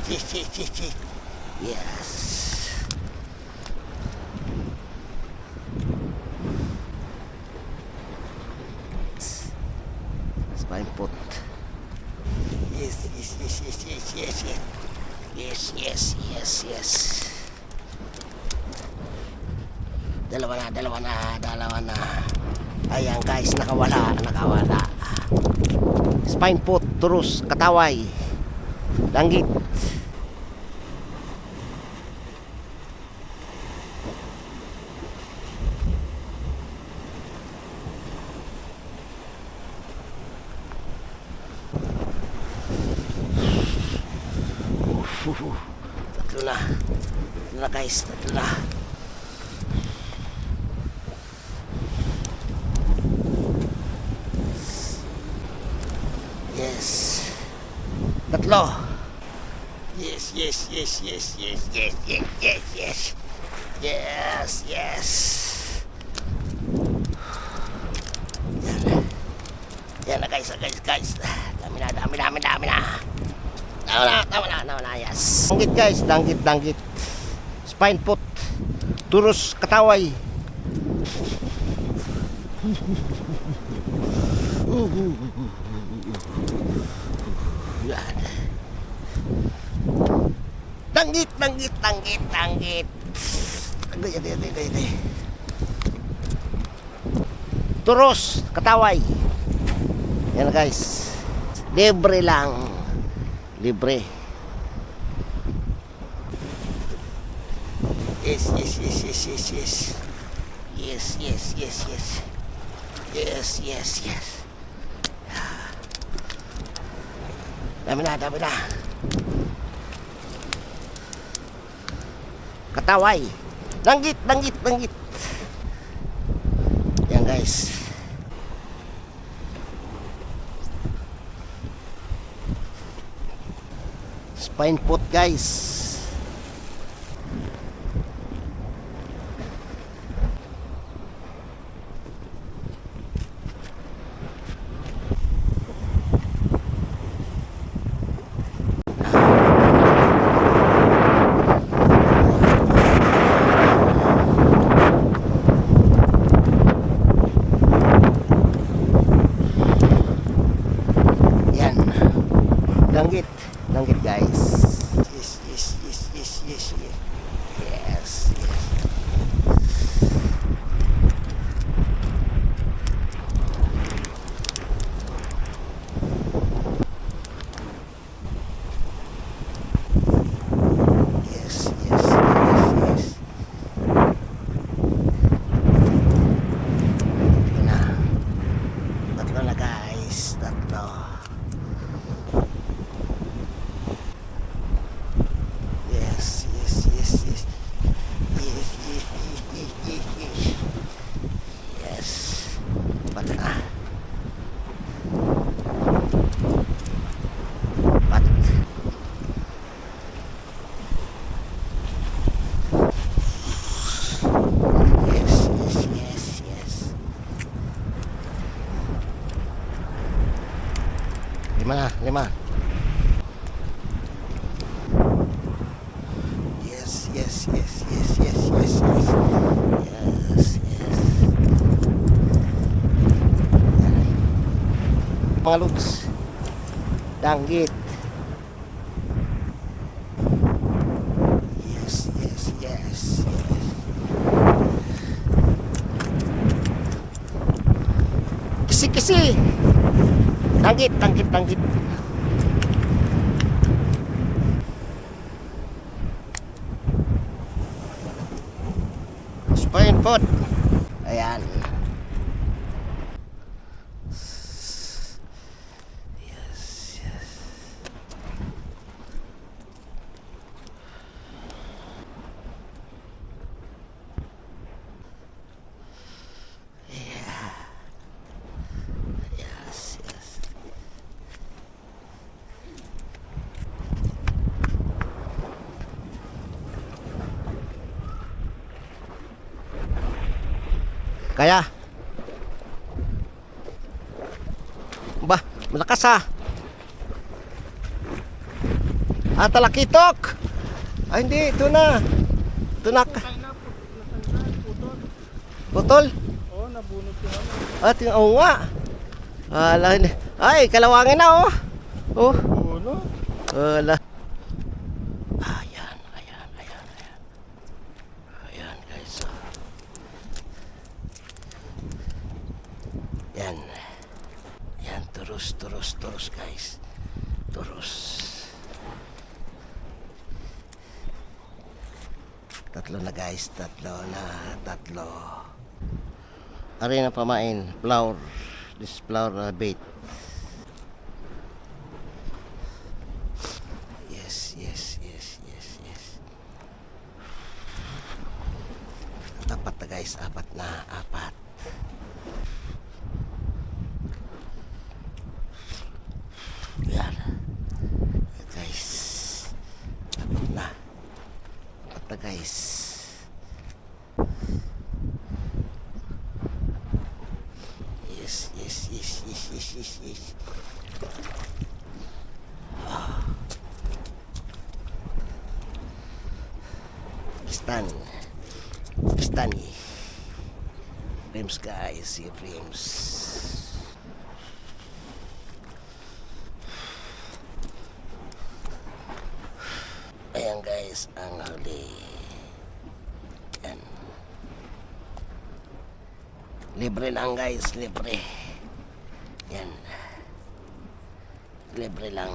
yes. Yes. Spine put. Yes, yes, yes, yes, yes, yes, yes. Yes, yes, yes, yes. Dalawa na. Ayan guys, nakawala. Spine put, turus, kataway, langgit. Tatlo na guys, tatlo na. Yes. Tatlo. Yes, yes, yes, yes, yes, yes, yes, yes, yes. Yes, yes. Yan na guys, Dami na. Tama na, yes. Danggit guys, danggit. Spine put. Turus, kataway. Yan. Danggit. Turus, kataway. Yan guys. Libre lang. Libre. Yes. Dami na. Kataway. Danggit. Yan guys. Spine put guys. Yan. Danggit guys. Yes. Tatlo na guys, tatlo. Yes. Bata na. Yes. Lima. Yes. Mga lods. Danggit. Yes. Kisi. Danggit. Spine put. Ayan. Yes. Kaya. Ba, malakas ha. Ah, talakitok. Ay, hindi. Ito na. Ito na. Kaya na po, natanggal, putol. Putol. Oo, nabunot yung ano. At yung oo nga. Ala, hindi. Ay, kalawangin na oh. Oh. Bunot. Ala. Ayan, ayan, ayan, ayan. Ayan guys. Oh. Yan. Yan, turus, turus, turus guys. Turus. Tatlo na guys, tatlo na, tatlo. Ari na pamain, flower. This flower bait. Yes, yes, yes, yes, yes. Apat na guys, apat na, apat. Yan. Guys. Apat na. Apat na guys. Yes, yes, yes, yes, yes, yes, yes. Stan. Stani. Rims guys, si Rims. Ayan guys, ang huli. Yan. Libre lang guys, libre. Yan. Libre lang.